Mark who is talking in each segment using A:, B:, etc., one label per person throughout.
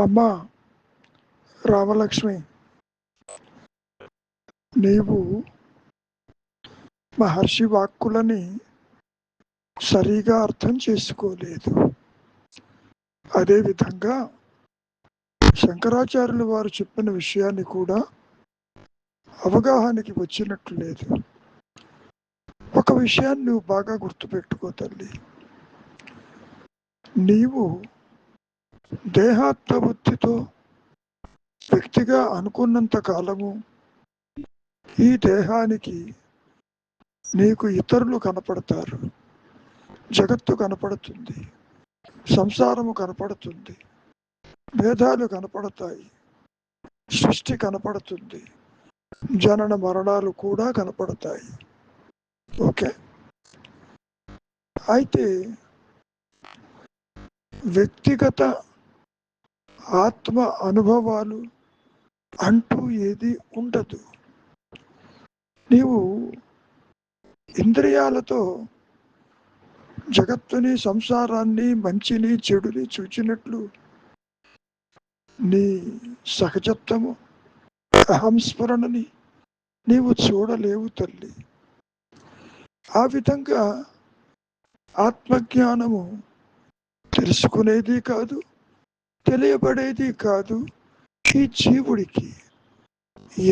A: అమ్మా రామలక్ష్మి, నీవు మహర్షి వాక్కులని సరిగా అర్థం చేసుకోలేదు. అదేవిధంగా శంకరాచార్యులు వారు చెప్పిన విషయాన్ని కూడా అవగాహనకి వచ్చినట్లు లేదు. ఒక విషయాన్ని నువ్వు బాగా గుర్తుపెట్టుకో తల్లి. నీవు దేహాత్మబుద్ధితో వ్యక్తిగా అనుకున్నంత కాలము ఈ దేహానికి నీకు ఇతరులు కనపడతారు, జగత్తు కనపడుతుంది, సంసారము కనపడుతుంది, భేదాలు కనపడతాయి, సృష్టి కనపడుతుంది, జనన మరణాలు కూడా కనపడతాయి. ఓకే, అయితే వ్యక్తిగత ఆత్మ అనుభవాలు అంటూ ఏది ఉండదు. నీవు ఇంద్రియాలతో జగత్తుని, సంసారాన్ని, మంచిని, చెడుని చూచినట్లు నీ సహజత్వము, అహంస్మరణని నీవు చూడలేవు తల్లి. ఆ విధంగా ఆత్మజ్ఞానము తెలుసుకునేది కాదు, తెలియబడేది కాదు ఈ జీవుడికి.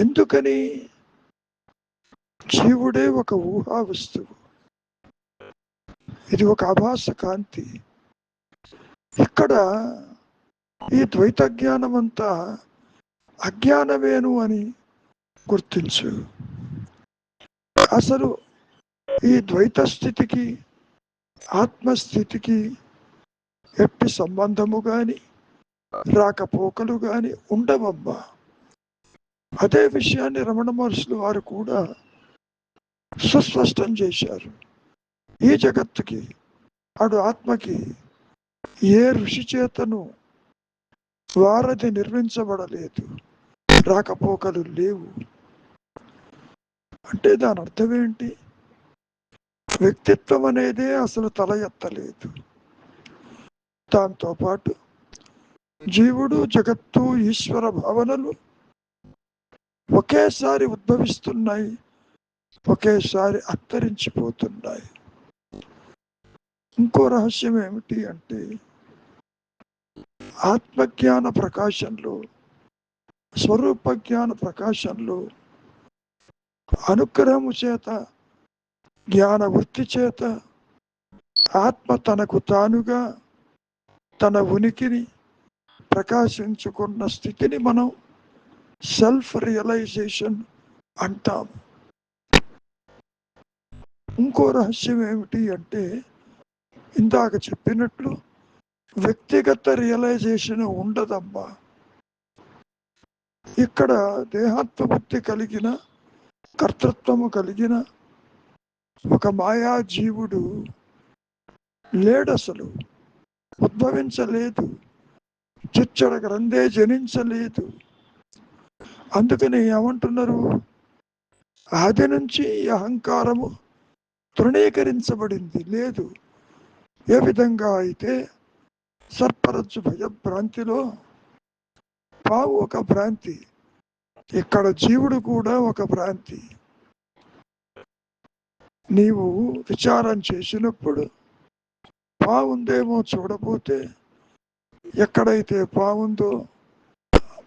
A: ఎందుకని? జీవుడే ఒక ఊహా వస్తువు, ఇది ఒక ఆభాస కాంతి. ఇక్కడ ఈ ద్వైత జ్ఞానం అంతా అజ్ఞానమేను అని గుర్తించు. అసలు ఈ ద్వైత స్థితికి, ఆత్మస్థితికి ఎట్టి సంబంధము గాని, రాకపోకలు గాని ఉండవమ్మా. అదే విషయాన్ని రమణ మహర్షులు వారు కూడా సుస్పష్టం చేశారు. ఈ జగత్తుకి, అటు ఆత్మకి ఏ ఋషి చేతను వారధి నిర్మించబడలేదు, రాకపోకలు లేవు. అంటే దాని అర్థం ఏంటి? వ్యక్తిత్వం అనేదే అసలు తల ఎత్తలేదు. దాంతోపాటు జీవుడు, జగత్తు, ఈశ్వర భావనలు ఒకేసారి ఉద్భవిస్తున్నాయి, ఒకేసారి అంతరించిపోతున్నాయి. ఇంకో రహస్యం ఏమిటి అంటే, ఆత్మజ్ఞాన ప్రకాశంలో, స్వరూప జ్ఞాన ప్రకాశంలో అనుగ్రహము చేత, జ్ఞాన వృత్తి చేత ఆత్మ తనకు తానుగా తన ఉనికిని ప్రకాశించుకున్న స్థితిని మనం సెల్ఫ్ రియలైజేషన్ అంటాం. ఇంకో రహస్యం ఏమిటి అంటే, ఇందాక చెప్పినట్లు వ్యక్తిగత రియలైజేషన్ ఉండదమ్మా. ఇక్కడ దేహాత్మబుద్ధి కలిగిన, కర్తృత్వము కలిగిన ఒక మాయా జీవుడు లేడసలు, ఉద్భవించలేదు, చిచ్చడ గ్రంథే జనించలేదు. అందుకని ఏమంటున్నారు? ఆది నుంచి ఈ అహంకారము తృణీకరించబడింది లేదు. ఏ విధంగా అయితే సర్పరజ్జు భయభ్రాంతిలో పావు ఒక భ్రాంతి, ఇక్కడ జీవుడు కూడా ఒక భ్రాంతి. నీవు విచారం చేసినప్పుడు పావుందేమో చూడబోతే, ఎక్కడైతే పావుందో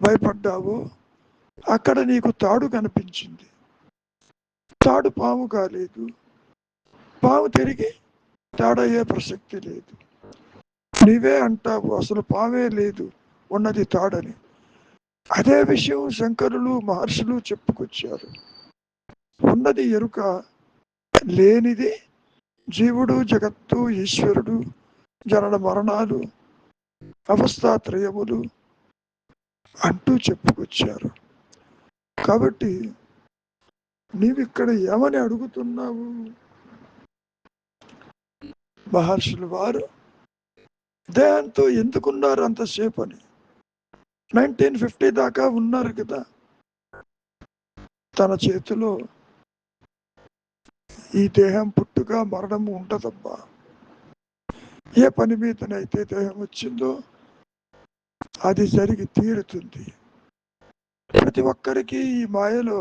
A: భయపడ్డావో అక్కడ నీకు తాడు కనిపించింది. తాడు పాము కాలేదు, పాము తిరిగి తాడయ్యే ప్రసక్తి లేదు. నీవే అంటావు అసలు పామే లేదు, ఉన్నది తాడని. అదే విషయం శంకరులు, మహర్షులు చెప్పుకొచ్చారు. ఉన్నది ఎరుక, లేనిది జీవుడు, జగత్తు, ఈశ్వరుడు, జనన మరణాలు, అవస్థాత్రయములు అంటూ చెప్పుకొచ్చారు. కాబట్టి నీవిక్కడ ఏమని అడుగుతున్నావు? మహర్షులు వారు దేహంతో ఎందుకున్నారు అంతసేపు అని? 1950 దాకా ఉన్నారు కదా. తన చేతిలో ఈ దేహం పుట్టుక మరణము ఉంటదమ్మా. ఏ పని మీదనైతే దేహం వచ్చిందో అది జరిగి తీరుతుంది. ప్రతి ఒక్కరికి ఈ మాయలో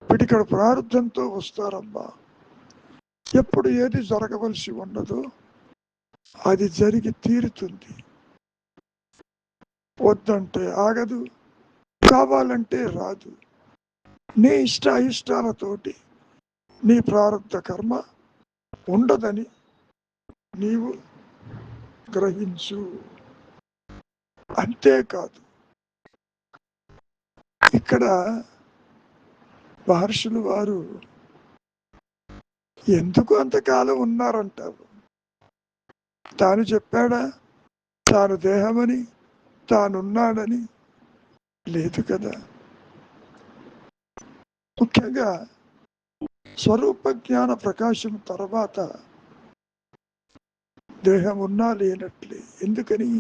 A: పిడికడ ప్రారంభంతో వస్తారమ్మా. ఎప్పుడు ఏది జరగవలసి ఉండదో అది జరిగి తీరుతుంది. వద్దంటే ఆగదు, కావాలంటే రాదు. నీ ఇష్ట అయిష్టాలతోటి నీ ప్రారంభ కర్మ ఉండదని నీవు గ్రహించు. అంతేకాదు, ఇక్కడ మహర్షులు వారు ఎందుకు అంతకాలం ఉన్నారంటారు? తాను చెప్పాడా తాను దేహమని, తానున్నాడని? లేదు కదా. ముఖ్యంగా స్వరూప జ్ఞాన ప్రకాశం తర్వాత దేహం ఉన్నా లేనట్లే. ఎందుకని?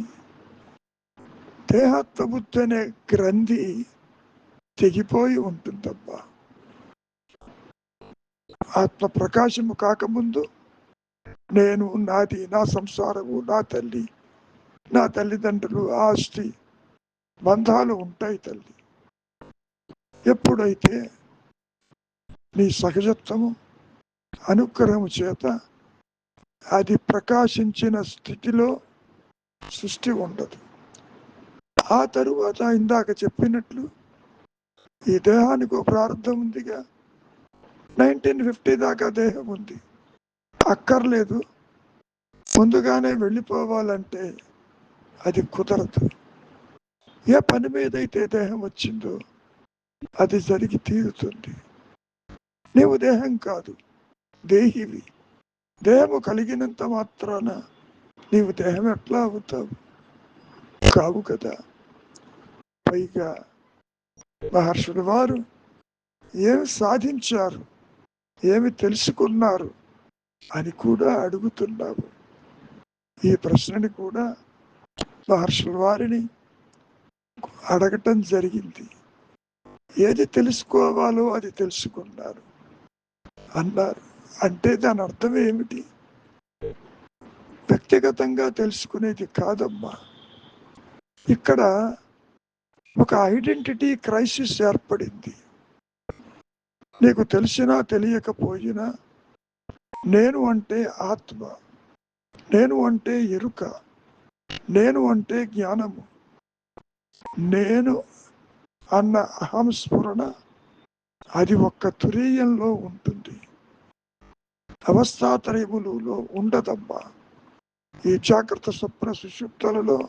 A: దేహత్వబుద్ధి అనే గ్రంథి తెగిపోయి ఉంటుందబ్బా. ఆత్మ ప్రకాశము కాకముందు నేను, నాది, నా సంసారము, నా తల్లి, నా తల్లిదండ్రులు, ఆస్తి, బంధాలు ఉంటాయి తల్లి. ఎప్పుడైతే నీ సహజత్వము అనుగ్రహము చేత అది ప్రకాశించిన స్థితిలో సృష్టి ఉండదు. ఆ తరువాత ఇందాక చెప్పినట్లు ఈ దేహానికి ఒక ప్రారంభం ఉందిగా. 1950 దాకా దేహం ఉంది, అక్కర్లేదు. ముందుగానే వెళ్ళిపోవాలంటే అది కుదరదు. ఏ పని మీదైతే దేహం వచ్చిందో అది జరిగి తీరుతుంది. నీవు దేహం కాదు, దేహివి. దేహము కలిగినంత మాత్రాన నీవు దేహం ఎట్లా అవుతావు? కావు కదా. పైగా మహర్షులు వారు ఏమి సాధించారు, ఏమి తెలుసుకున్నారు అని కూడా అడుగుతున్నావు. ఈ ప్రశ్నని కూడా మహర్షుల వారిని అడగటం జరిగింది. ఏది తెలుసుకోవాలో అది తెలుసుకున్నారు అన్నారు. అంటే దాని అర్థం ఏమిటి? వ్యక్తిగతంగా తెలుసుకునేది కాదమ్మా. ఇక్కడ ఒక ఐడెంటిటీ క్రైసిస్ ఏర్పడింది. నీకు తెలిసినా తెలియకపోయినా నేను అంటే ఆత్మ, నేను అంటే ఎరుక, నేను అంటే జ్ఞానము, నేను అన్న అహంస్ఫురణ అది ఒక్క తురీయంలో ఉంటుంది. అవస్థాత్రయములలో ఉండదమ్మా. ఈ జాగ్రత్త స్వప్న సుషుప్తులలో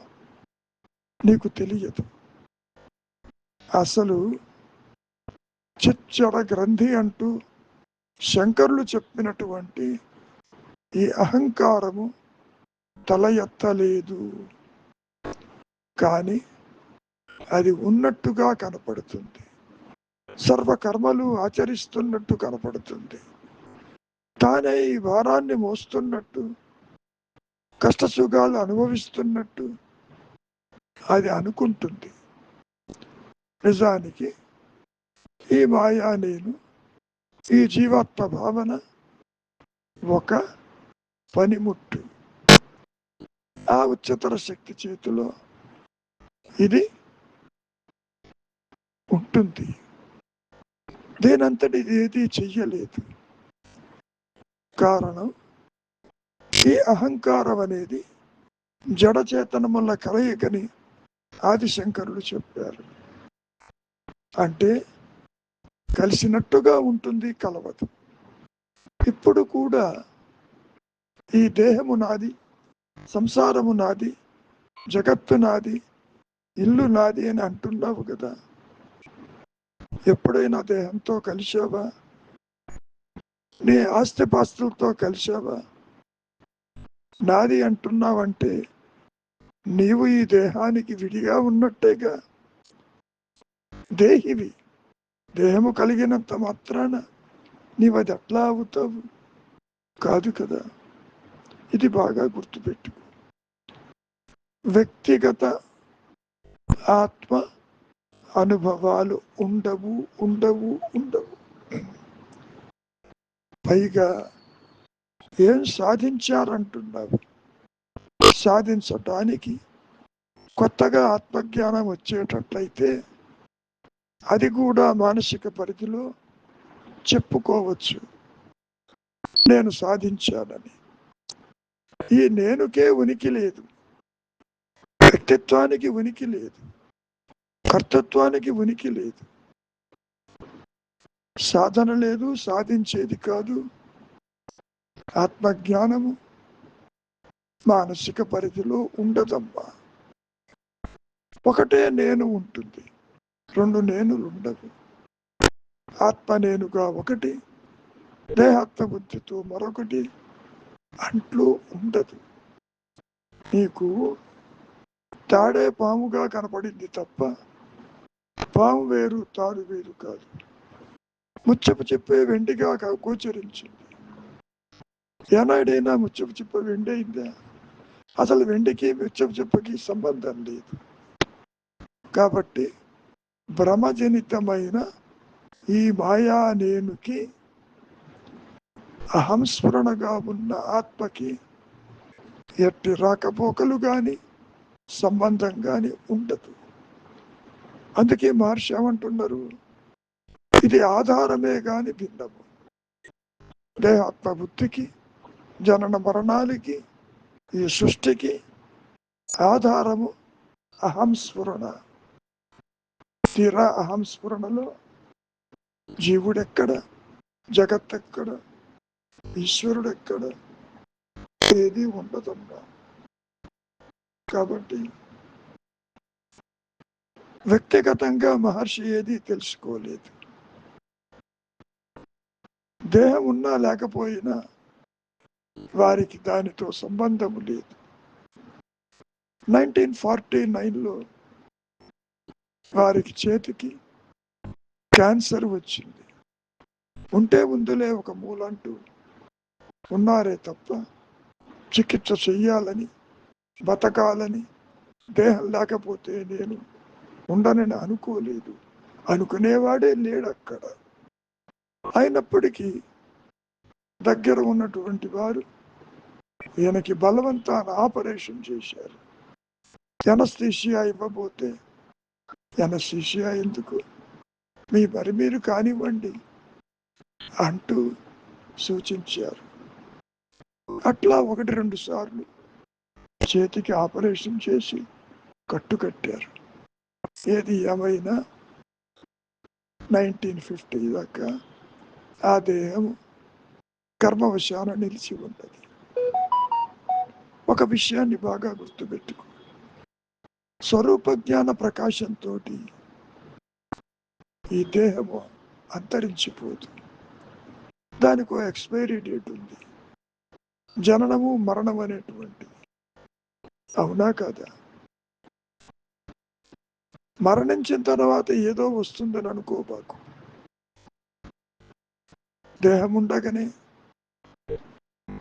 A: నీకు తెలియదు. అసలు చిచ్చడ గ్రంథి అంటూ శంకరులు చెప్పినటువంటి ఈ అహంకారము తల ఎత్తలేదు, కానీ అది ఉన్నట్టుగా కనపడుతుంది. సర్వకర్మలు ఆచరిస్తున్నట్టు కనపడుతుంది. తానే ఈ భారాన్ని మోస్తున్నట్టు, కష్టసుఖాలు అనుభవిస్తున్నట్టు అది అనుకుంటుంది. నిజానికి ఈ మాయా నేను, ఈ జీవాత్మ భావన ఒక పనిముట్టు. ఆ ఉच्चతర శక్తి చేతిలో ఇది ఉంటుంది. దీనంతటి ఏది చెయ్యలేదు. కారణం ఈ అహంకారం అనేది జడచేతనముల కలయికని ఆదిశంకరులు చెప్పారు. అంటే కలిసినట్టుగా ఉంటుంది, కలవదు. ఇప్పుడు కూడా ఈ దేహము నాది, సంసారము నాది, జగత్తు నాది, ఇల్లు నాది అని అంటున్నావు కదా. ఎప్పుడైనా దేహంతో కలిసావా? నీ ఆస్తిపాస్తులతో కలిసావా? నాది అంటున్నావంటే నీవు ఈ దేహానికి విడిగా ఉన్నట్టేగా. దేహివి. దేహము కలిగినంత మాత్రాన నీవు అది ఎట్లా అవుతావు? కాదు కదా. ఇది బాగా గుర్తుపెట్టుకో. వ్యక్తిగత ఆత్మ అనుభవాలు ఉండవు, ఉండవు, ఉండవు. పైగా ఏం సాధించారంటున్నావు? సాధించటానికి కొత్తగా ఆత్మజ్ఞానం వచ్చేటట్లయితే అది కూడా మానసిక పరిధిలో చెప్పుకోవచ్చు, నేను సాధించానని. ఈ నేనుకే ఉనికి లేదు, వ్యక్తిత్వానికి ఉనికి లేదు, కర్తృత్వానికి ఉనికి లేదు, సాధన లేదు, సాధించేది కాదు. ఆత్మజ్ఞానము మానసిక పరిధిలో ఉండదమ్మా. ఒకటే నేను ఉంటుంది, రెండు నేనులు ఉండవు. ఆత్మ నేనుగా ఒకటి, దేహాత్మ బుద్ధితో మరొకటి అంట్లు ఉండదు. నీకు తాడే పాముగా కనపడింది తప్ప పాము వేరు తాడు వేరు కాదు. ముచ్చపు చెప్పే వెండిగా గోచరించింది. ఏనాడైనా ముచ్చపు చెప్ప వెండి అయిందా? అసలు వెండికి ముచ్చపు చెప్పకి సంబంధం లేదు. కాబట్టి భ్రమజనితమైన ఈ మాయా నేనుకి అహంస్ఫురణగా ఉన్న ఆత్మకి ఎట్టి రాకపోకలు గాని సంబంధం గాని ఉండదు. అందుకే మహర్షి ఏమంటున్నారు, ఇది ఆధారమే గాని భిన్నము. దేహాత్మ బుద్ధికి, జనన మరణాలకి, ఈ సృష్టికి ఆధారము అహంస్ఫురణ. తీరా అహంస్ఫురణలో జీవుడెక్కడ, జగత్తెక్కడ, ఈశ్వరుడెక్కడ, ఏది ఉండదమ్మా. కాబట్టి వ్యక్తిగతంగా మహర్షి ఏది తెలుసుకోలేదు. దేహం ఉన్నా లేకపోయినా వారికి దానితో సంబంధం లేదు. 1949లో వారికి చేతికి క్యాన్సర్ వచ్చింది. ఉంటే ఉందిలే ఒక మూలంటూ ఉన్నారే తప్ప చికిత్స చెయ్యాలని, బతకాలని, దేహం లేకపోతే నేను ఉండనని అనుకోలేదు. అనుకునేవాడే లేడక్కడ. అయినప్పటికీ దగ్గర ఉన్నటువంటి వారు ఈయనకి బలవంతాన ఆపరేషన్ చేశారు. ఎనస్థీషియా ఇవ్వబోతే, ఎనస్థీషియా ఎందుకు, మరి మీరు కానివ్వండి అంటూ సూచించారు. అట్లా 1-2 సార్లు చేతికి ఆపరేషన్ చేసి కట్టుకట్టారు. ఏది ఏమైనా 1950 దాకా ఆ దేహం కర్మవశాన నిలిచి ఉన్నది. ఒక విషయాన్ని బాగా గుర్తుపెట్టుకో, స్వరూప జ్ఞాన ప్రకాశంతో ఈ దేహము అంతరించిపోదు. దానికి ఎక్స్పైరీ డేట్ ఉంది, జననము మరణం అనేటువంటిది. అవునా కాదా? మరణించిన తర్వాత ఏదో వస్తుందని అనుకోబాకు. దేహం ఉండగానే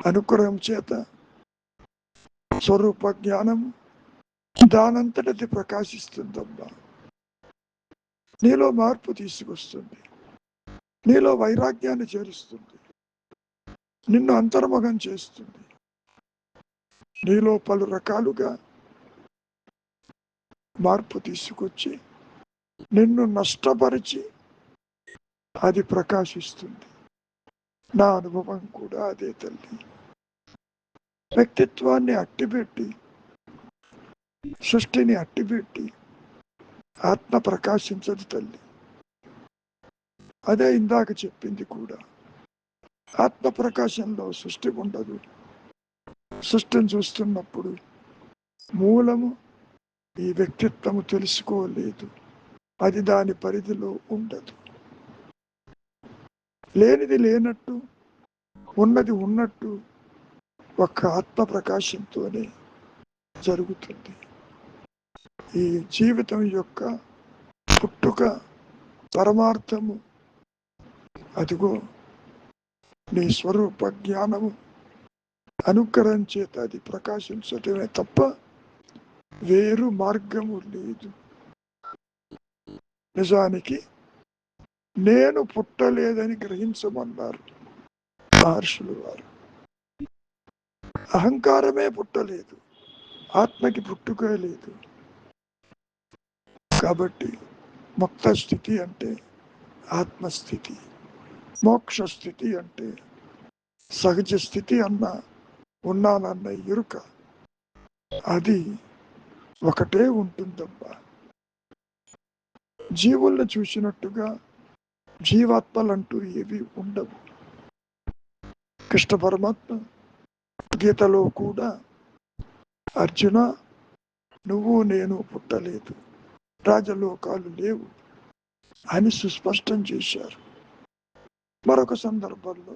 A: అనుగ్రహం చేత స్వరూప జ్ఞానం దానంతటది ప్రకాశిస్తుందమ్మా. నీలో మార్పు తీసుకొస్తుంది, నీలో వైరాగ్యాన్ని చేరుస్తుంది, నిన్ను అంతర్ముఖం చేస్తుంది. నీలో పలు రకాలుగా మార్పు తీసుకొచ్చి నిన్ను నష్టపరిచి అది ప్రకాశిస్తుంది. నా అనుభవం కూడా అదే తల్లి. వ్యక్తిత్వాన్ని అట్టిపెట్టి, సృష్టిని అట్టిపెట్టి ఆత్మ ప్రకాశించదు తల్లి. అదే ఇందాక చెప్పింది కూడా. ఆత్మ ప్రకాశంలో సృష్టి ఉండదు. సృష్టిని చూస్తున్నప్పుడు మూలము ఈ వ్యక్తిత్వము తెలుసుకోలేదు, అది దాని పరిధిలో ఉండదు. లేనిది లేనట్టు, ఉన్నది ఉన్నట్టు ఒక్క ఆత్మ ప్రకాశంతోనే జరుగుతుంది. ఈ జీవితం యొక్క పుట్టుక పరమార్థము అదిగో నీ స్వరూప జ్ఞానము అనుగ్రహం చేత అది ప్రకాశించటమే తప్ప వేరు మార్గము లేదు. నిజానికి నేను పుట్టలేదని గ్రహించమన్నారు మహర్షులు వారు. అహంకారమే పుట్టలేదు, ఆత్మకి పుట్టుక లేదు. కాబట్టి ముక్త స్థితి అంటే ఆత్మస్థితి, మోక్ష స్థితి అంటే సహజ స్థితి ఉన్నానన్న ఎరుక. అది ఒకటే ఉంటుందమ్మా. జీవుల్ని చూసినట్టుగా జీవాత్మలంటూ ఏవి ఉండవు. కృష్ణ పరమాత్మ గీతలో కూడా అర్జున, నువ్వు నేను పుట్టలేదు, రాజలోకాలు లేవు అని సుస్పష్టం చేశారు. మరొక సందర్భంలో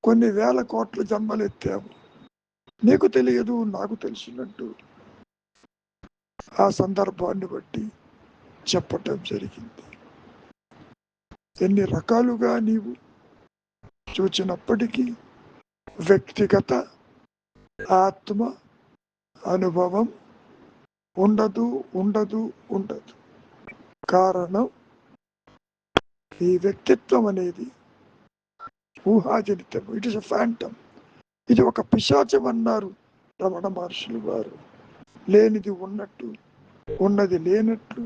A: కొన్ని వేల కోట్ల జన్మలెత్తాము, నీకు తెలియదు నాకు తెలిసినట్టు ఆ సందర్భాన్ని బట్టి చెప్పటం జరిగింది. ఎన్ని రకాలుగా నీవు చూచినప్పటికీ వ్యక్తిగత ఆత్మ అనుభవం ఉండదు ఉండదు ఉండదు. కారణం, ఈ వ్యక్తిత్వం అనేది ఊహాజనితం. It is a phantom. ఇది ఒక పిశాచం అన్నారు రమణ మహర్షులు వారు. లేనిది ఉన్నట్టు, ఉన్నది లేనట్లు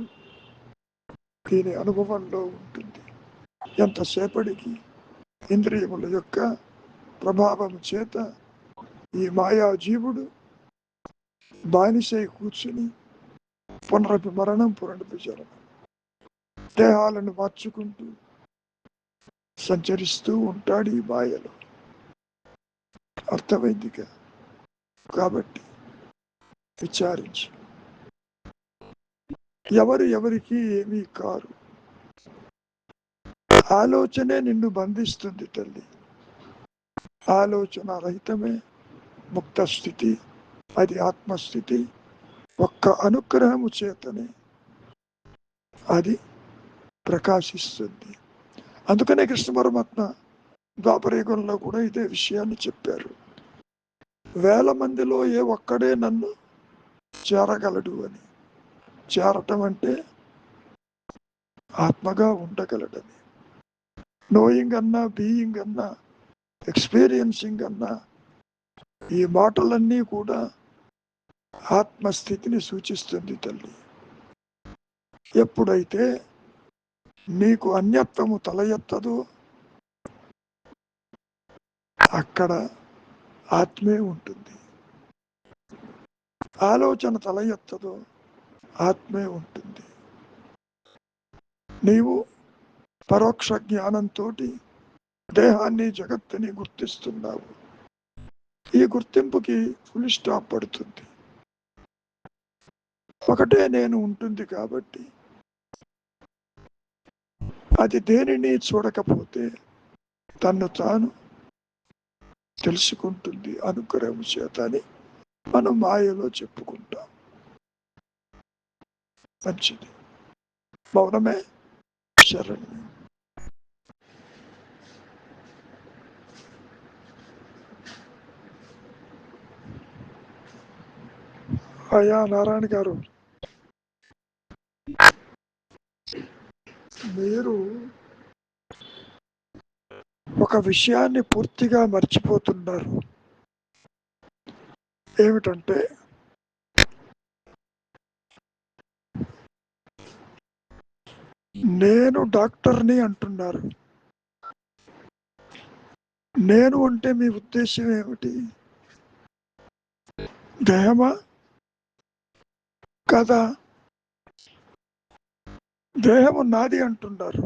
A: దీని అనుభవంలో ఉంటుంది. ఎంతసేపటికి ఇంద్రియముల యొక్క ప్రభావం చేత ఈ మాయా జీవుడు బానిసై కూర్చుని పునరభిమరణం పునరభిచరణం దేహాలను మార్చుకుంటూ సంచరిస్తూ ఉంటాడు ఈ మాయలో. అర్థమైందిగా? కాబట్టి విచారించి, ఎవరు ఎవరికి ఏమీ కారు. ఆలోచనే నిన్ను బంధిస్తుంది తల్లి. ఆలోచన రహితమే ముక్త స్థితి, అది ఆత్మస్థితి. ఒక్క అనుగ్రహము చేతనే అది ప్రకాశిస్తుంది. అందుకనే కృష్ణ పరమాత్మ ద్వాపరయుగంలో కూడా ఇదే విషయాన్ని చెప్పారు. 1000 మందిలో ఏ ఒక్కడే నన్ను చేరగలడు అని. చేరటం అంటే ఆత్మగా ఉండగలడని. నోయింగ్ అన్నా, బీయింగ్ అన్నా, ఎక్స్పీరియన్సింగ్ అన్నా, ఈ మాటలన్నీ కూడా ఆత్మస్థితిని సూచిస్తుంది తల్లి. ఎప్పుడైతే నీకు అన్యత్వము తల ఎత్తదో అక్కడ ఆత్మే ఉంటుంది. ఆలోచన తల ఎత్తదో ఆత్మే ఉంటుంది. నీవు పరోక్ష జ్ఞానంతో దేహాన్ని జగత్తుని గుర్తిస్తున్నావు. ఈ గుర్తింపుకి ఫుల్ స్టాప్ పడుతుంది. ఒకటే నేను ఉంటుంది కాబట్టి అది దేనిని చూడకపోతే తన్ను తాను తెలుసుకుంటుంది అనుగ్రహం చేత అని మనం మాయలో చెప్పుకుంటాం. మంచిది. మౌనమే శరణ్యం. అయ్యా నారాయణ గారు, మీరు ఒక విషయాన్ని పూర్తిగా మర్చిపోతున్నారు. ఏమిటంటే, నేను డాక్టర్ని అంటున్నారు. నేను అంటే మీ ఉద్దేశం ఏమిటి? దేహమా? కదా. దేహము నాది అంటున్నారు,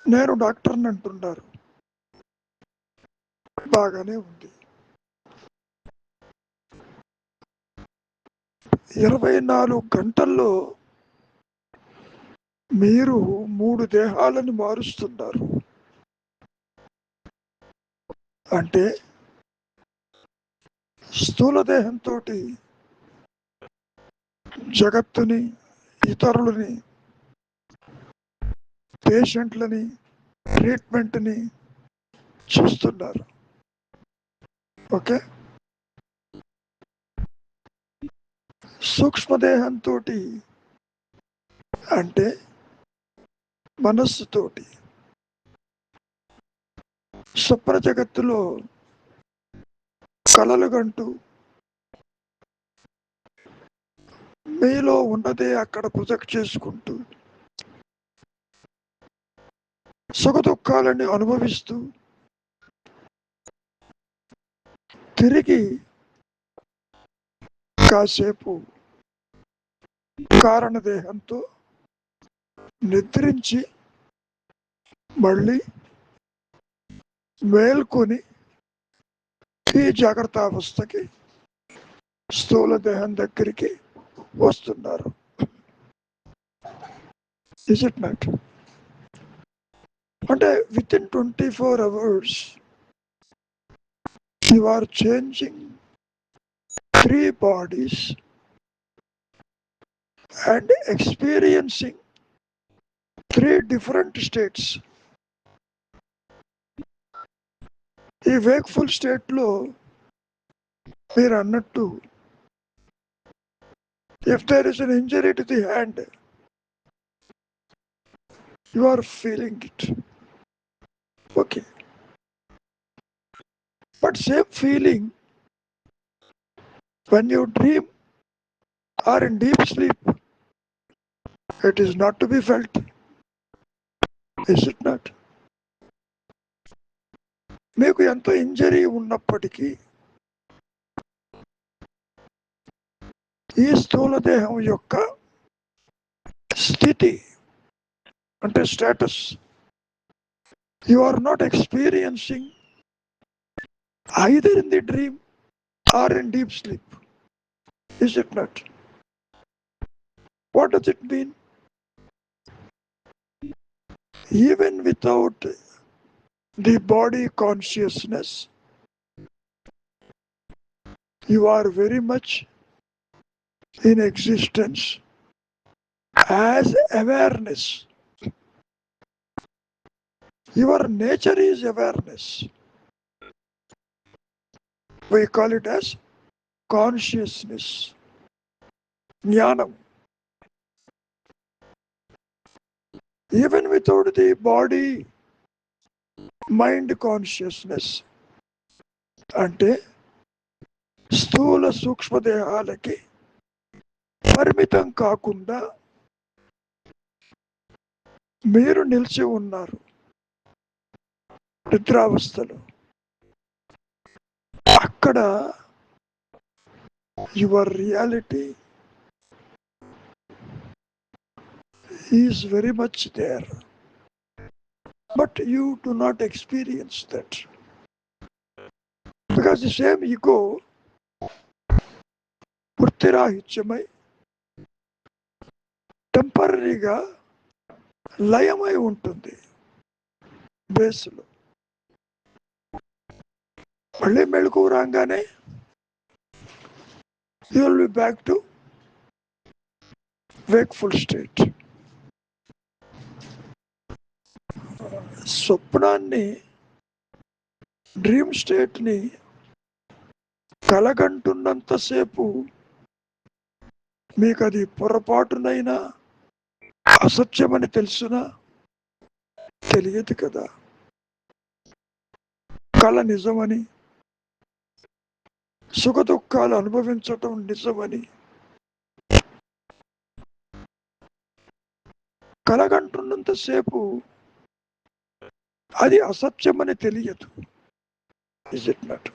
A: నేను డాక్టర్ని అంటున్నారు. బాగానే ఉంది. 24 గంటల్లో మీరు 3 దేహాలను మారుస్తున్నారు. అంటే స్థూల దేహంతో జగత్తుని, ఇతరులని, పేషెంట్లని, ట్రీట్మెంట్ని చూస్తున్నారు. ఓకే. సూక్ష్మదేహంతో అంటే మనస్సుతోటి స్వప్న జగత్తులో కలలు గంటూ మీలో ఉన్నదే అక్కడ ప్రొజెక్ట్ చేసుకుంటూ సుఖదుఖాలని అనుభవిస్తూ తిరిగి కాసేపు కారణదేహంతో నిద్రించి మళ్ళీ మేల్కొని ఈ జాగ్రత్త అవస్థకి స్థూల దేహం దగ్గరికి వస్తున్నారు. Is it not? అంటే with in 24 hours you are changing 3 bodies and experiencing 3 different states. ఈ వేక్ఫుల్ స్టేట్లో మీరు అన్నట్టు if there is an injury to the hand, you are feeling it. Okay. But same feeling when you dream or in deep sleep, it is not to be felt. Is it not? మీకు ఎంతో injury ఉన్నప్పటికీ ఈ స్థూల దేహం యొక్క స్థితి అంటే status you are not experiencing either in the dream or in deep sleep. Is it not? What does it mean? Even without the body consciousness, you are very much in existence as awareness. Your nature is awareness. We call it as consciousness, jnanam. Even without the body mind consciousness, అంటే స్థూల సూక్ష్మదేహాలకి పరిమితం కాకుండా మీరు నిలిచి ఉన్నారు నిద్రావస్థలో. అక్కడ your reality is very much there, but you do not experience that because the same ego వృత్తిరాహిత్యమై టెంపరీగా లయమై ఉంటుంది బేస్లో. మళ్ళీ మెళుకు రాగానే you will be back to wakeful state. స్వప్నాన్ని డ్రీమ్ స్టేట్ని కలగంటున్నంతసేపు మీకు అది పొరపాటునైనా అసత్యమని తెలుసునా? తెలియదు కదా. కళ నిజమని, సుఖ దుఃఖాలు అనుభవించటం నిజమని కలగంటున్నంతసేపు అది అసత్యమని తెలియదు. Is it not?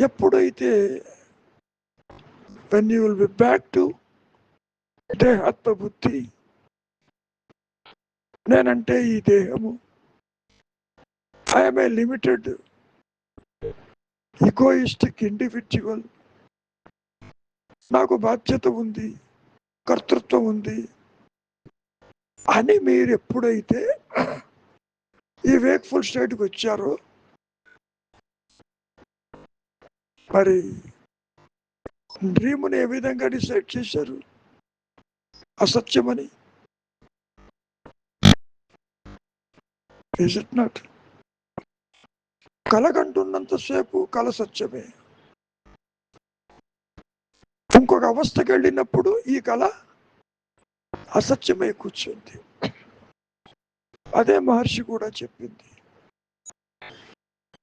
A: ఎప్పుడైతే when you will be back to దేహాత్మ బుద్ధి, నేనంటే ఈ దేహము, I'm a limited egoistic individual, నాకు బాధ్యత ఉంది, కర్తృత్వం ఉంది అని మీరు ఎప్పుడైతే ఈ వేక్ఫుల్ స్టేట్కి వచ్చారో, మరి డ్రీమ్ని ఏ విధంగా డిసైడ్ చేశారు? అసత్యమని. Is it not? కలగంటున్నంతసేపు కల సత్యమే. ఇంకొక అవస్థకి వెళ్ళినప్పుడు ఈ కళ అసత్యమై కూర్చుంది. అదే మహర్షి కూడా చెప్పింది.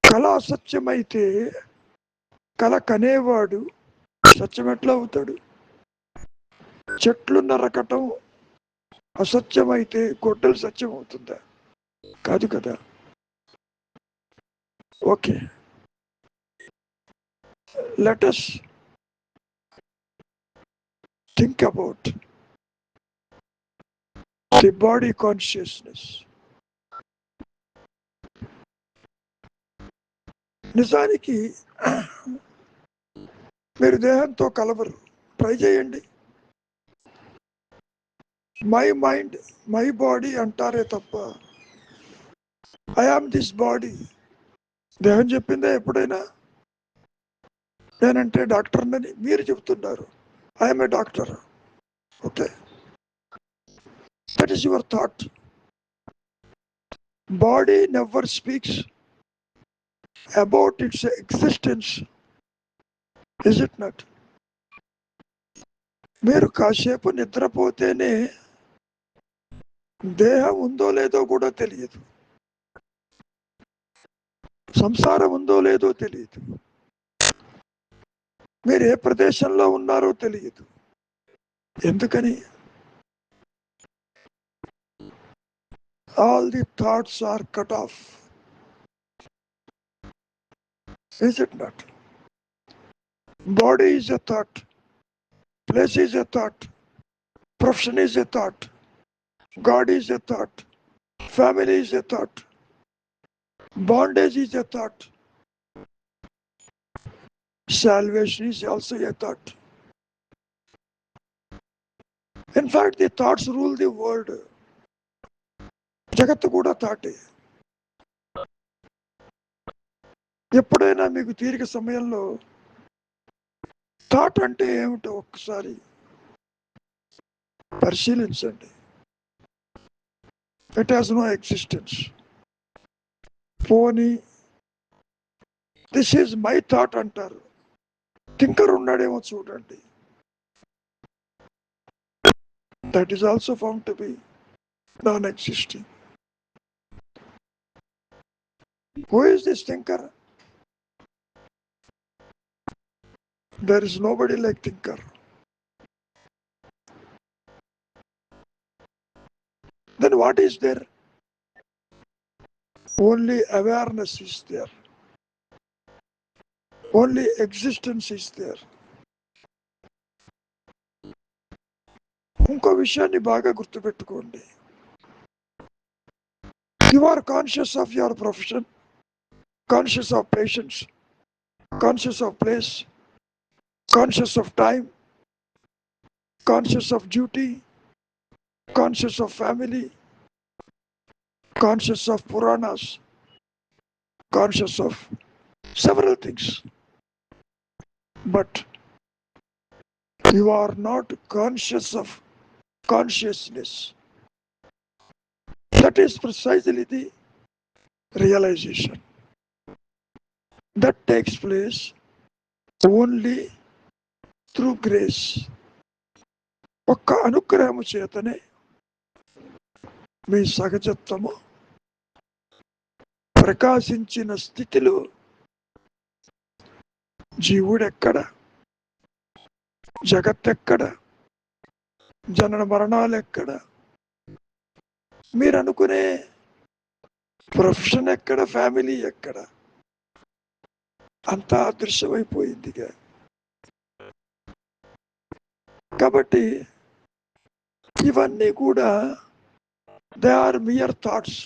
A: కళ అసత్యమైతే కళ కనేవాడు సత్యం ఎట్లా అవుతాడు? చెట్లు నరకటం అసత్యమైతే గొడ్డలు సత్యం అవుతుందా? కాదు కదా. Okay, let us think about the body consciousness. నిజానికి మీరు దేహంతో కలవరు. ట్రై చేయండి. మై మైండ్ మై బాడీ అంటారే తప్ప ఐ ఆమ్ దిస్ బాడీ దేహం చెప్పిందే ఎప్పుడైనా? నేనంటే డాక్టర్నని మీరు చెప్తున్నారు. I'm a doctor. Okay, that is your thought. Body never speaks about it's existence, is it not? మీరు కాసేపు నిద్రపోతేనే దేహం ఉందో లేదో కూడా తెలియదు, సంసారం ఉందో లేదో తెలియదు, మీరు ఏ ప్రదేశంలో ఉన్నారో తెలియదు. ఎందుకని? All the thoughts are cut off, is it not? Body is a thought, place is a thought, profession is a thought, God is a thought, family is a thought, bondage is a thought, salvation is also a thought. In fact, the thoughts rule the world. జగత్తు కూడా థాటే. ఎప్పుడైనా మీకు తీరిక సమయంలో thought అంటే ఏమిటో ఒక్కసారి పరిశీలించండి. It has no existence. పోనీ దిస్ ఈజ్ మై థాట్ అంటారు. థింకర్ ఉన్నాడేమో చూడండి. That is also found to be non existing. Who is this thinker? There is nobody like thinker. Then what is there? Only awareness is there. Only existence is there. ఇంకో విషయాన్ని బాగా గుర్తుపెట్టుకోండి. You are conscious of your profession, conscious of patients, conscious of place, conscious of time, conscious of duty, conscious of family, conscious of Puranas, conscious of several things. But you are not conscious of consciousness. That is precisely the realization. That takes place only through grace. ఒక్క అనుగ్రహము చేతనే మీ సహజత్వము ప్రకాశించిన స్థితిలో జీవుడెక్కడ, జగత్తెక్కడ, జనన మరణాలు ఎక్కడ, మీరు అనుకునే profession ఎక్కడ, ఫ్యామిలీ ఎక్కడ, అంతా అదృశ్యమైపోయిందిగా. కాబట్టి ఇవన్నీ కూడా దే ఆర్ మియర్ థాట్స్.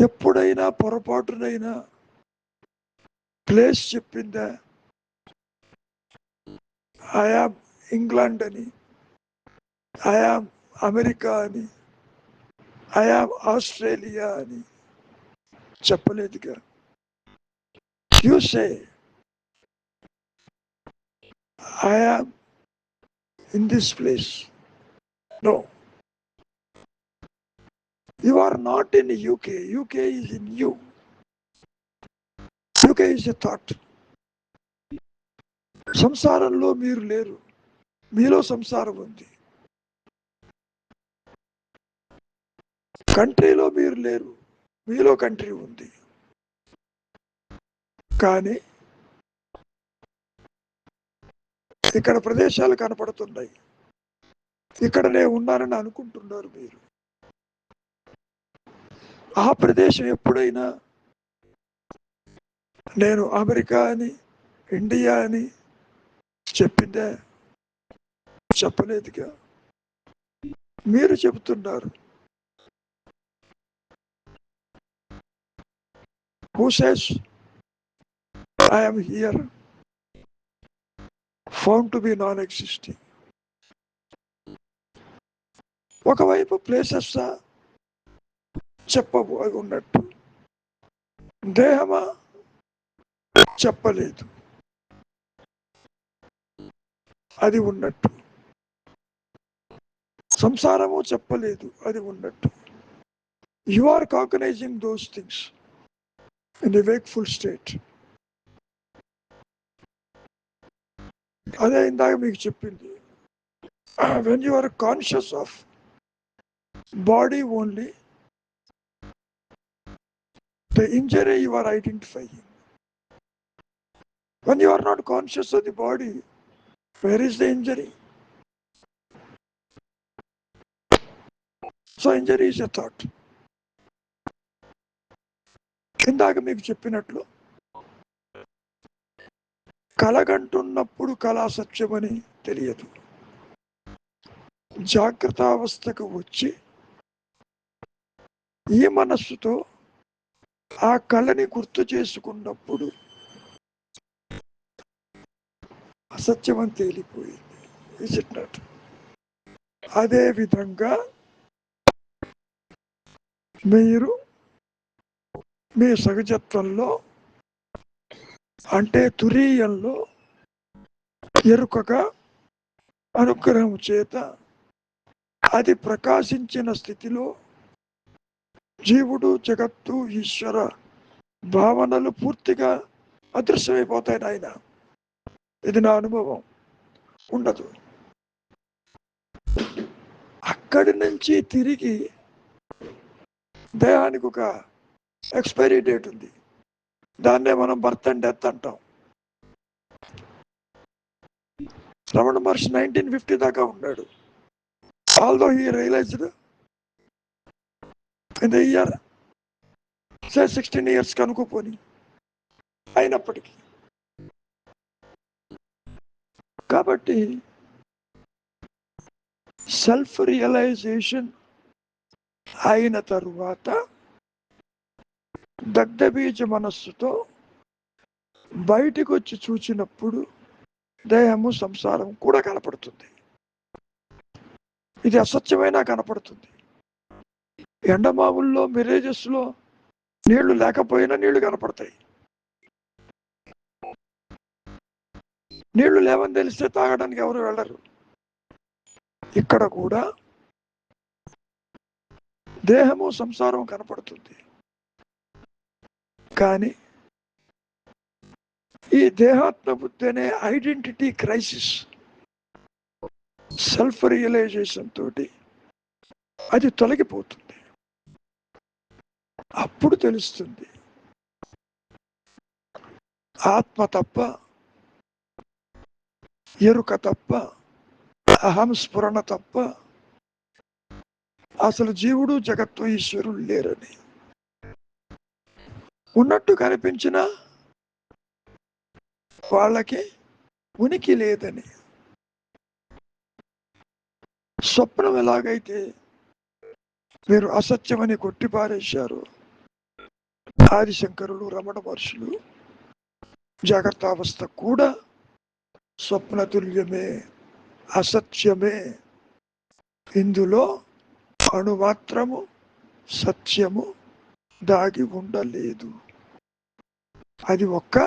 A: ఎప్పుడైనా పొరపాటునైనా ప్లేస్ చెప్పిందా? ఐఆమ్ ఇంగ్లాండ్ అని, ఐఆమ్ అమెరికా అని, ఐఆమ్ ఆస్ట్రేలియా అని చెప్పలేదుగా. You say I am in this place. No, you are not in UK. UK is in you. UK is a thought. సంసారంలో మీరు లేరు, మీలో సంసారం ఉంది. కంట్రీలో మీరు లేరు, మీలో కంట్రీ ఉంది. కానీ ఇక్కడ ప్రదేశాలు కనపడుతున్నాయి, ఇక్కడనే ఉన్నానని అనుకుంటున్నారు మీరు. ఆ ప్రదేశం ఎప్పుడైనా నేను అమెరికా అని, ఇండియా అని చెప్పిందే? చెప్పలేదుగా. మీరు చెబుతున్నారు. Who says I am here found to be non-existing? ఒకవైపు ప్లేసెస్ చెప్పవు, అవి ఉన్నట్టు. దేహమా చెప్పలేదు, అది ఉన్నట్టు. సంసారము చెప్పలేదు, అది ఉన్నట్టు. You are cognizing those things in a wakeful state. అదే ఇందాక మీకు చెప్పింది. When you are conscious of body only, the injury you are identifying. When you are not conscious of the body, where is the injury? So injury is a thought. ఇందాక మీకు చెప్పినట్లు కలగంటున్నప్పుడు కళా సత్యమని తెలియదు. జాగ్రత్త అవస్థకు వచ్చి ఈ మనస్సుతో ఆ కళని గుర్తు చేసుకున్నప్పుడు అసత్యమని తేలిపోయింది. Is it not? అదే విధంగా మీరు మీ సహజత్వంలో, అంటే తురీయంలో ఎరుకగా అనుగ్రహం చేత అది ప్రకాశించిన స్థితిలో జీవుడు, జగత్తు, ఈశ్వర భావనలు పూర్తిగా అదృశ్యమైపోతాయి. నాయన, ఇది నా అనుభవం. ఉండదు. అక్కడి నుంచి తిరిగి దేహానికి ఒక ఎక్స్పైరీ డేట్ ఉంది. దాన్నే మనం బర్త్ అండ్ డెత్ అంటాం. రమణ మహర్షి 1950 దాకా ఉన్నాడు. Although he realized in the year 16 years కనుకోపోని. అయినప్పటికీ కాబట్టి సెల్ఫ్ రియలైజేషన్ అయిన తరువాత దగ్ధబీజ మనస్సుతో బయటికి వచ్చి చూచినప్పుడు దేహము, సంసారం కూడా కనపడుతుంది. ఇది అసత్యమైనా కనపడుతుంది. ఎండమావుల్లో, మిరేజెస్లో నీళ్లు లేకపోయినా నీళ్లు కనపడతాయి. నీళ్లు లేవని తెలిస్తే తాగడానికి ఎవరు వెళ్ళరు. ఇక్కడ కూడా దేహము, సంసారం కనపడుతుంది. కానీ ఈ దేహాత్మ బుద్ధి అనే ఐడెంటిటీ క్రైసిస్, సెల్ఫ్ రియలైజేషన్ తోటి అది తొలగిపోతుంది. అప్పుడు తెలుస్తుంది ఆత్మ తప్ప, ఎరుక తప్ప, అహం స్ఫురణ తప్ప అసలు జీవుడు, జగత్తు, ఈశ్వరుడు లేరని. ఉన్నట్టు కనిపించిన వాళ్ళకి ఉనికి లేదని. స్వప్నం ఎలాగైతే మీరు అసత్యమని కొట్టిపారేశారు ఆదిశంకరులు, రమణ మహర్షులు, జాగ్రత్తావస్థ కూడా స్వప్నతుల్యమే, అసత్యమే. ఇందులో అణుమాత్రము సత్యము దాగి ఉండలేదు. అది ఒక్క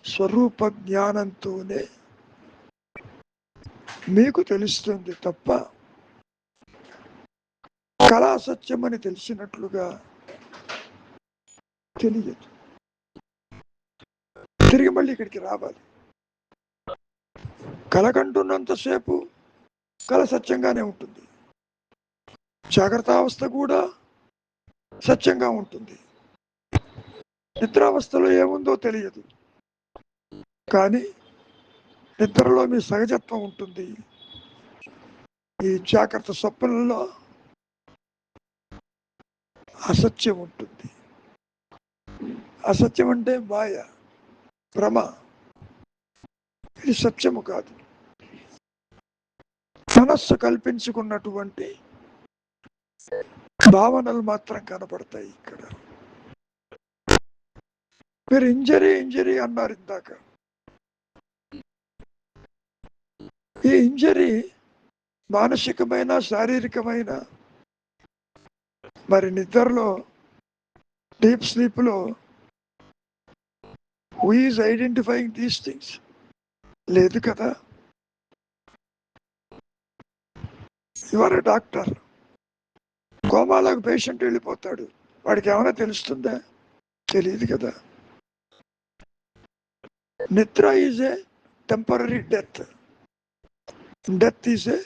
A: స్వరూప జ్ఞానంతోనే మీకు తెలుస్తుంది తప్ప కళా సత్యమని తెలిసినట్లుగా తెలియదు. తిరిగి మళ్ళీ ఇక్కడికి రావాలి. కలకంటున్నంతసేపు కళ సత్యంగానే ఉంటుంది. జాగ్రత్త అవస్థ కూడా సత్యంగా ఉంటుంది. నిద్రావస్థలో ఏముందో తెలియదు, కానీ నిద్రలో మీ సహజత్వం ఉంటుంది. ఈ జాగ్రత్త స్వప్నంలో అసత్యం ఉంటుంది. అసత్యం అంటే మాయ, భ్రమ. ఇది సత్యము కాదు. మనస్సు కల్పించుకున్నటువంటి భావనలు మాత్రం కనపడతాయి ఇక్కడ. మీరు ఇంజరీ అన్నారు ఇందాక. ఈ ఇంజరీ మానసికమైన, శారీరకమైన, మరి నిద్రలో, డీప్ స్లీప్లో who is identifying these things? లేదు కదా. ఇవాళ డాక్టర్ కోమాలకు పేషెంట్ వెళ్ళిపోతాడు, వాడికి ఏమైనా తెలుస్తుందా? తెలియదు కదా. నిద్ర is a temporary death, death is a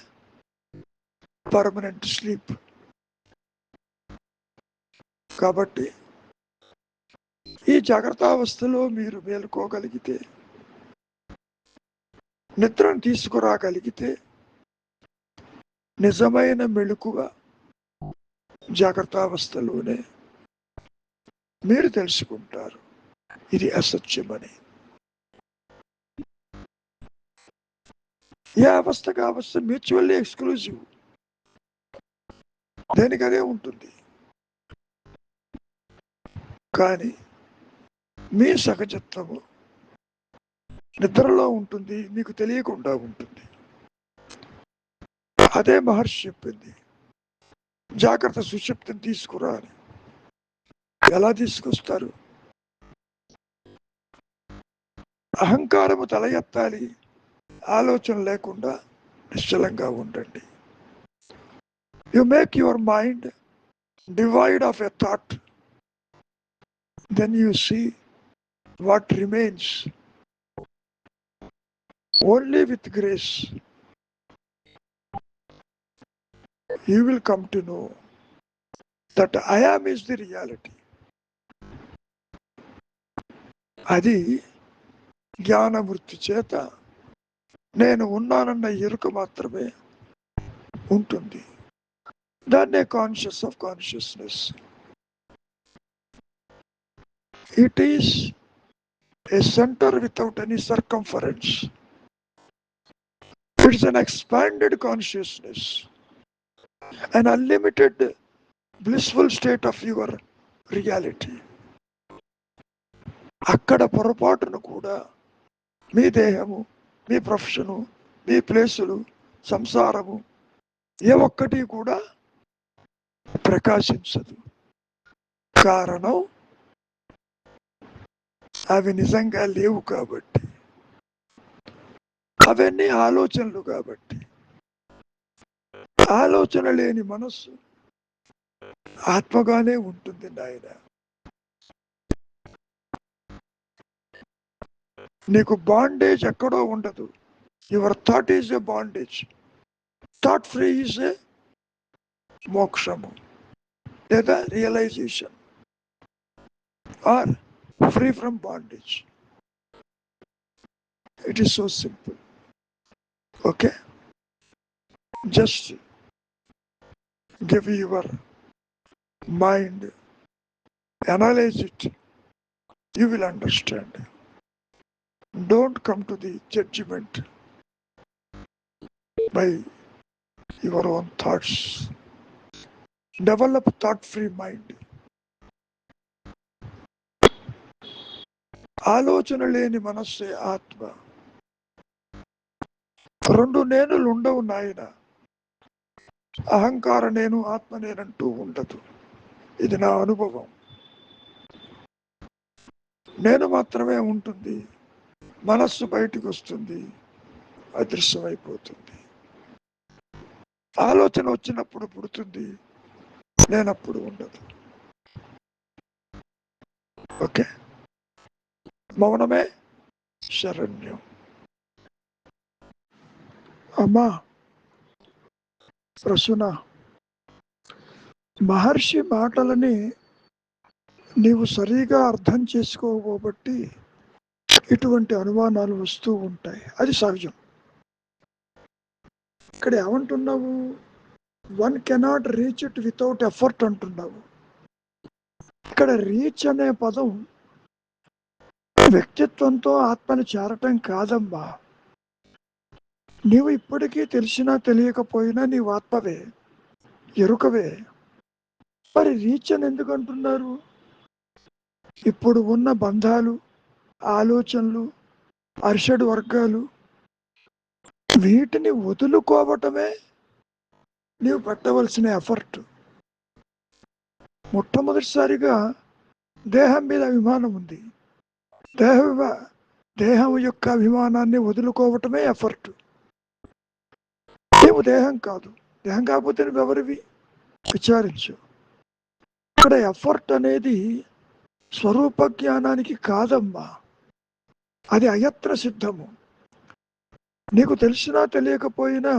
A: permanent sleep. కాబట్టి ఈ జాగ్రత్తావస్థలో మీరు మేలుకోగలిగితే, నిద్రను తీసుకురాగలిగితే, నిజమైన మెళుకువ జాగ్రత్తావస్థలోనే మీరు తెలుసుకుంటారు ఇది అసత్యమని. ఏ అవస్థగా అవస్థ మ్యూచువల్లీ ఎక్స్క్లూజివ్, దేనికదే ఉంటుంది. కానీ మీ సహజత్వము నిద్రలో ఉంటుంది, మీకు తెలియకుండా ఉంటుంది. అదే మహర్షి చెప్పింది, జాగ్రత్త సుషుప్తిని తీసుకురా అని. ఎలా తీసుకొస్తారు? అహంకారము తల ఎత్తాలి, ఆలోచన లేకుండా నిశ్చలంగా ఉండండి. You make your mind divide of a thought, then you see what remains. Only with grace you will come to know that I am is the reality. అది జ్ఞానవృత్తి చేత నేను ఉన్నానన్న ఎరుక మాత్రమే ఉంటుంది. దాన్నే conscious of consciousness. It is a center without any circumference. It's an expanded consciousness, an unlimited blissful state of your reality. అక్కడ పొరపాటును కూడా మీ దేహము, మీ ప్రొఫెషను, మీ ప్లేసులు, సంసారము ఏ ఒక్కటి కూడా ప్రకాశించదు. కారణం అవి నిజంగా లేవు కాబట్టి, అవన్నీ ఆలోచనలు కాబట్టి. ఆలోచన లేని మనస్సు ఆత్మగానే ఉంటుంది నాయన. నీకు బాండేజ్ ఎక్కడో ఉండదు. Your thought is a bondage. Thought free is a మోక్షము లేదా realization or free from bondage. It is so simple. Okay? Just give your mind, analyze it. You will understand. Don't come to the judgment by your own thoughts. Develop thought-free mind. ఆలోచన లేని మనస్సే ఆత్మ. రెండు నేనులు ఉండవు నాయన. అహంకార నేను, ఆత్మ నేనంటూ ఉండదు. ఇది నా అనుభవం. నేను మాత్రమే ఉంటుంది. మనస్సు బయటకు వస్తుంది, అదృశ్యమైపోతుంది. ఆలోచన వచ్చినప్పుడు పుడుతుంది, నేనప్పుడు ఉండదు. ఓకే, మౌనమే శరణ్యం. అమ్మా ప్రసూన, మహర్షి మాటలని నీవు సరిగా అర్థం చేసుకోబట్టి ఇటువంటి అనుమానాలు వస్తూ ఉంటాయి, అది సహజం. ఇక్కడ ఏమంటున్నావు? One cannot reach it without effort అంటున్నావు. ఇక్కడ రీచ్ అనే పదం వ్యక్తిత్వంతో ఆత్మని చేరటం కాదమ్మా. నీవు ఇప్పటికీ తెలిసినా తెలియకపోయినా నీవు ఆత్మవే, ఎరుకవే. మరి రీచ్ అని ఎందుకు అంటున్నారు? ఇప్పుడు ఉన్న బంధాలు, ఆలోచనలు, అరిషడ్ వర్గాలు, వీటిని వదులుకోవటమే నీవు పెట్టవలసిన ఎఫర్ట్. మొట్టమొదటిసారిగా దేహం మీద అభిమానం ఉంది. దేహం యొక్క అభిమానాన్ని వదులుకోవటమే ఎఫర్ట్. నీవు దేహం కాదు. దేహం కాకపోతే నువ్వు ఎవరివి? విచారించు. ఇక్కడ ఎఫర్ట్ అనేది స్వరూప జ్ఞానానికి కాదమ్మా, అది అయత్ర సిద్ధము. నీకు తెలిసినా తెలియకపోయినా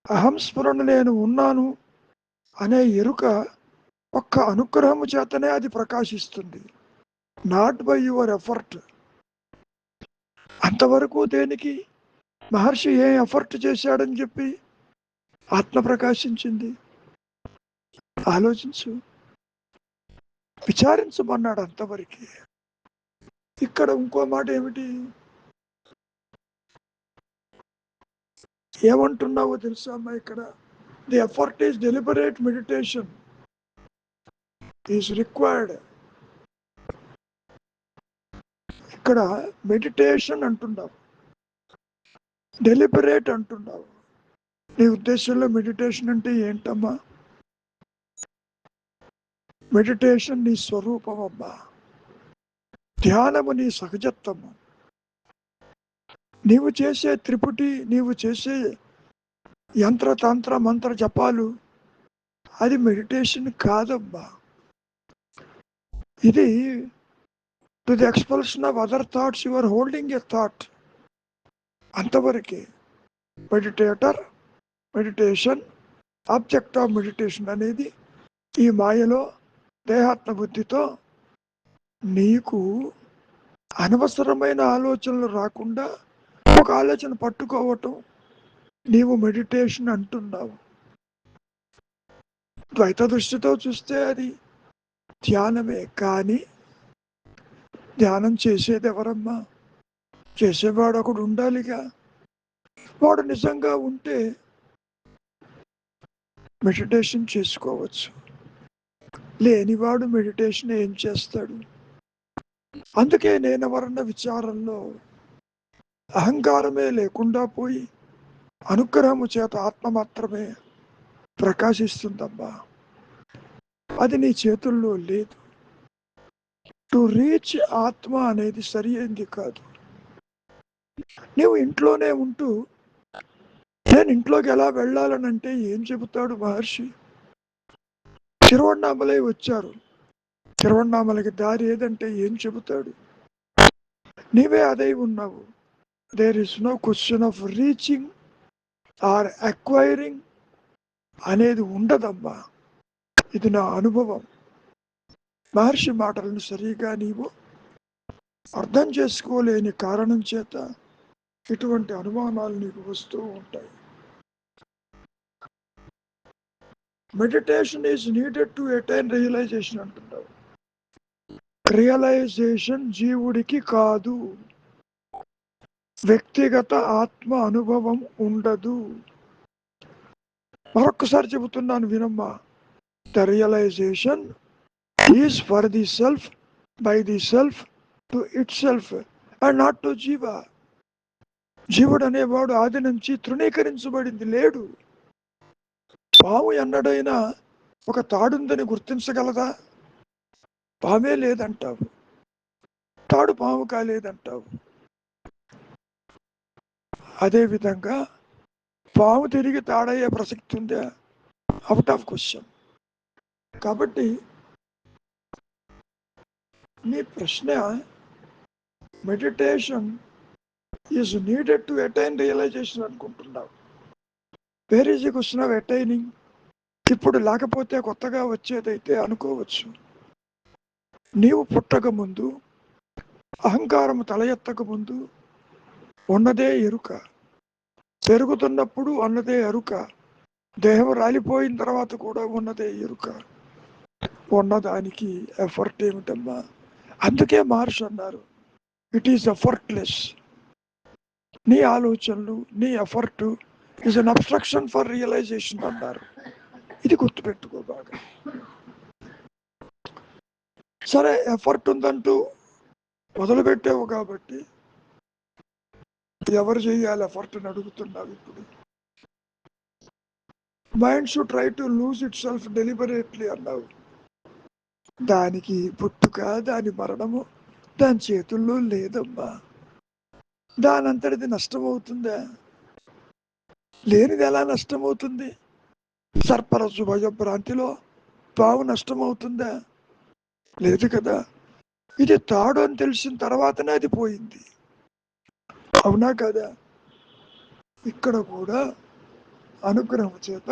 A: అహం స్ఫురణ, నేను ఉన్నాను అనే ఎరుక ఒక్క అనుగ్రహము చేతనే అది ప్రకాశిస్తుంది, నాట్ బై యువర్ ఎఫర్ట్. అంతవరకు దేనికి? మహర్షి ఏం ఎఫర్ట్ చేశాడని చెప్పి ఆత్మ ప్రకాశించింది? ఆలోచించు, విచారించమన్నాడు అంతవరకు. ఇక్కడ ఇంకో మాట ఏమిటి? ఏమంటున్నావో తెలుసా అమ్మా? ఇక్కడ the effort is deliberate meditation is required. ఇక్కడ మెడిటేషన్ అంటున్నావు, డెలిబరేట్ అంటున్నావు. నీ ఉద్దేశంలో మెడిటేషన్ అంటే ఏంటమ్మా? మెడిటేషన్ నీ స్వరూపం అమ్మా. ధ్యానము నీ సహజత్వము. నీవు చేసే త్రిపుటి, నీవు చేసే యంత్ర తంత్ర మంత్ర జపాలు, అది మెడిటేషన్ కాదమ్మా. ఇది to the expulsion of other thoughts, you are holding a thought, అంతవరకే. Meditator, meditation, object of meditation అనేది ఈ మాయలో దేహాత్మ బుద్ధితో నీకు అనవసరమైన ఆలోచనలు రాకుండా ఒక ఆలోచన పట్టుకోవటం నీవు మెడిటేషన్ అంటున్నావు. ద్వైత దృష్టితో చూస్తే అది ధ్యానమే. కానీ ధ్యానం చేసేది ఎవరమ్మా? చేసేవాడు ఒకడు ఉండాలిగా. వాడు నిజంగా ఉంటే మెడిటేషన్ చేసుకోవచ్చు. లేనివాడు మెడిటేషన్ ఏం చేస్తాడు? అందుకే నేనెవరన్న విచారంలో అహంకారమే లేకుండా పోయి అనుగ్రహము చేత ఆత్మ మాత్రమే ప్రకాశిస్తుందమ్మా. అది నీ చేతుల్లో లేదు. టు రీచ్ ఆత్మ అనేది సరి అయింది కాదు. నీవు ఇంట్లోనే ఉంటూ నేను ఇంట్లోకి ఎలా వెళ్ళాలనంటే ఏం చెబుతాడు మహర్షి? తిరువణ్ణామలై వచ్చారు, తిరువణ్ణామలకి దారి ఏదంటే ఏం చెబుతాడు? నీవే అదై ఉన్నావు. There is no question of reaching or acquiring అనేది ఉండదమ్మా. ఇది నా అనుభవం. మహర్షి మాటలను సరిగా నీవు అర్థం చేసుకోలేని కారణం చేత ఇటువంటి అనుమానాలు నీకు వస్తూ ఉంటాయి. Meditation is needed to attain realization అంటున్నావు. రియలైజేషన్ జీవుడికి కాదు, వ్యక్తిగత ఆత్మ అనుభవం ఉండదు. మరొక్కసారి చెబుతున్నాను వినమ్మా. The realization is for the self, by the self, to itself and not to jiva. జీవుడు అనేవాడు ఆది నుంచి తృణీకరించబడింది లేడు. పాము ఎన్నడైనా ఒక తాడుందని గుర్తించగలదా? పామే లేదంటావు, తాడు పాము కాలేదంటావు. అదేవిధంగా పాము తిరిగి తాడయ్యే ప్రసక్తి ఉందా? Out of question. కాబట్టి నీ ప్రశ్న meditation is needed to attain realization అనుకుంటున్నావు. Where is the question of attaining? ఇప్పుడు లేకపోతే కొత్తగా వచ్చేదైతే అనుకోవచ్చు. నీవు పుట్టక ముందు అహంకారము తల ఎత్తక ముందు ఉన్నదే ఎరుక, పెరుగుతున్నప్పుడు ఉన్నదే ఎరుక, దేహం రాలిపోయిన తర్వాత కూడా ఉన్నదే ఎరుక. ఉన్నదానికి ఎఫర్ట్ ఏమిటమ్మా? అందుకే మహర్షి అన్నారు, ఇట్ ఈస్ ఎఫర్ట్లెస్. నీ ఆలోచనలు, నీ effort is an obstruction for realization అన్నారు. ఇది గుర్తుపెట్టుకో బాగా. సరే, ఎఫర్ట్ ఉందంటూ మొదలుపెట్టావు కాబట్టి ఎవరు చేయాలి ఎఫర్ట్ అని అడుగుతున్నావు. ఇప్పుడు mind should try to lose it self deliberately అన్నావు. దానికి పుట్టుక, దాని మరణము దాని చేతుల్లో లేదమ్మా. దానంతటిది నష్టమవుతుందా? లేనిది ఎలా నష్టమవుతుంది? సర్పరసు భయభ్రాంతిలో పావు నష్టమవుతుందా? లేదు కదా. ఇది తాడు అని తెలిసిన తర్వాతనే అది పోయింది, అవునా కదా. ఇక్కడ కూడా అనుగ్రహం చేత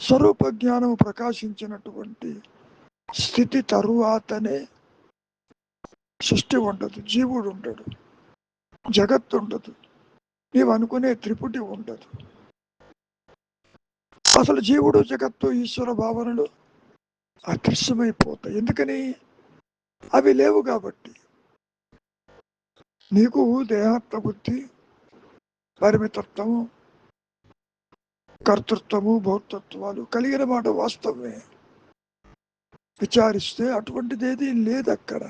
A: స్వరూప జ్ఞానం ప్రకాశించినటువంటి స్థితి తరువాతనే సృష్టి ఉండదు, జీవుడు ఉండడు, జగత్తు ఉండదు, నీవు అనుకునే త్రిపుటి ఉండదు. అసలు జీవుడు, జగత్తు, ఈశ్వర భావనలు అదృశ్యమైపోతాయి. ఎందుకని? అవి లేవు కాబట్టి. నీకు దేహాత్మ బుద్ధి, పరిమితత్వము, కర్తృత్వము, భౌతత్వాలు కలిగిన మాట వాస్తవమే. విచారిస్తే అటువంటిదేది లేదు అక్కడ.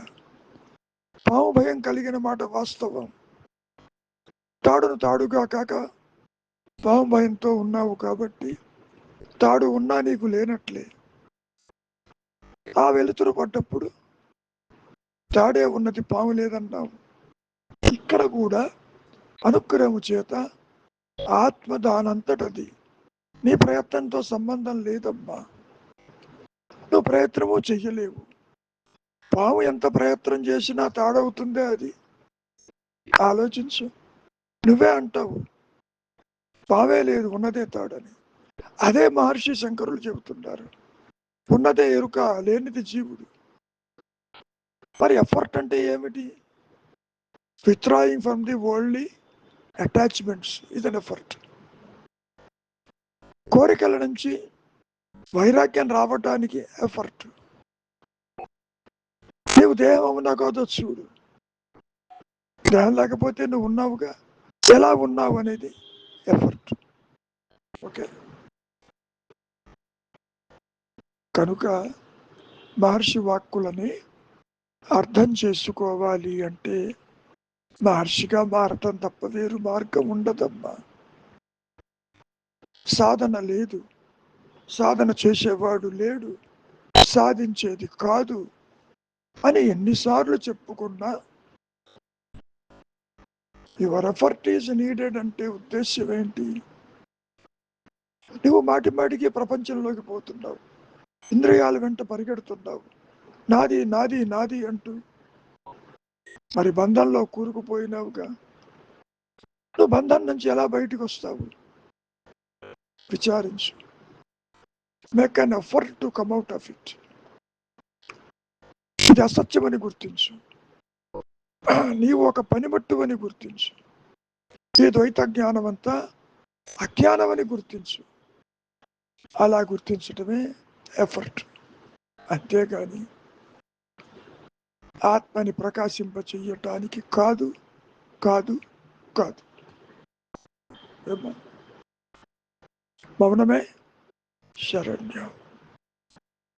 A: పాము భయం కలిగిన మాట వాస్తవం. తాడును తాడుగా కాక పాము భయంతో ఉన్నావు కాబట్టి తాడు ఉన్నా నీకు లేనట్లే. ఆ వెలుతురు పడ్డప్పుడు తాడే ఉన్నది, పాము లేదన్నావు. ఇక్కడ కూడా అనుగ్రహము చేత ఆత్మ దానంతటది, నీ ప్రయత్నంతో సంబంధం లేదమ్మా. నువ్వు ప్రయత్నము చెయ్యలేవు. పాము ఎంత ప్రయత్నం చేసినా తాడవుతుందే అది. ఆలోచించు. నువ్వే అంటావు పావే లేదు, ఉన్నదే తాడని. అదే మహర్షి శంకరులు చెబుతున్నారు, ఉన్నదే ఎరుక, లేనిది జీవుడు. మరి ఎఫర్ట్ అంటే ఏమిటి? Withdrawing from the worldly attachments is an effort. కోరికల నుంచి వైరాగ్యం రావటానికి ఎఫర్ట్. నీవు దేహం అవునా కాదో చూడు. దేహం లేకపోతే నువ్వు ఉన్నావుగా, ఎలా ఉన్నావు అనేది ఎఫర్ట్. ఓకే. కనుక మహర్షి వాక్కులని అర్థం చేసుకోవాలి అంటే మహర్షిగా మారటం తప్ప వేరు మార్గం ఉండదమ్మా. సాధన లేదు, సాధన చేసేవాడు లేడు, సాధించేది కాదు అని ఎన్నిసార్లు చెప్పుకున్నా యువర్ ఎఫర్ట్ ఈజ్ నీడెడ్ అంటే ఉద్దేశ్యం ఏంటి? నువ్వు మాటి మాటికి ప్రపంచంలోకి పోతున్నావు, ఇంద్రియాల వెంట పరిగెడుతున్నావు, నాది నాది నాది అంటూ. మరి బంధంలో కూరుకుపోయినావుగా. నువ్వు బంధం నుంచి ఎలా బయటకు వస్తావు? విచారించు. Make an effort to come out of it. ఇది అసత్యమని గుర్తించు. నీవు ఒక పనిమట్టు అని గుర్తించు. ఈ ద్వైత జ్ఞానం అంతా అజ్ఞానం అని గుర్తించు. అలా గుర్తించటమే ఎఫర్ట్. అంతేగాని ఆత్మని ప్రకాశింప చెయ్యటానికి కాదు, కాదు, కాదు. మౌనమే శరణ్యం.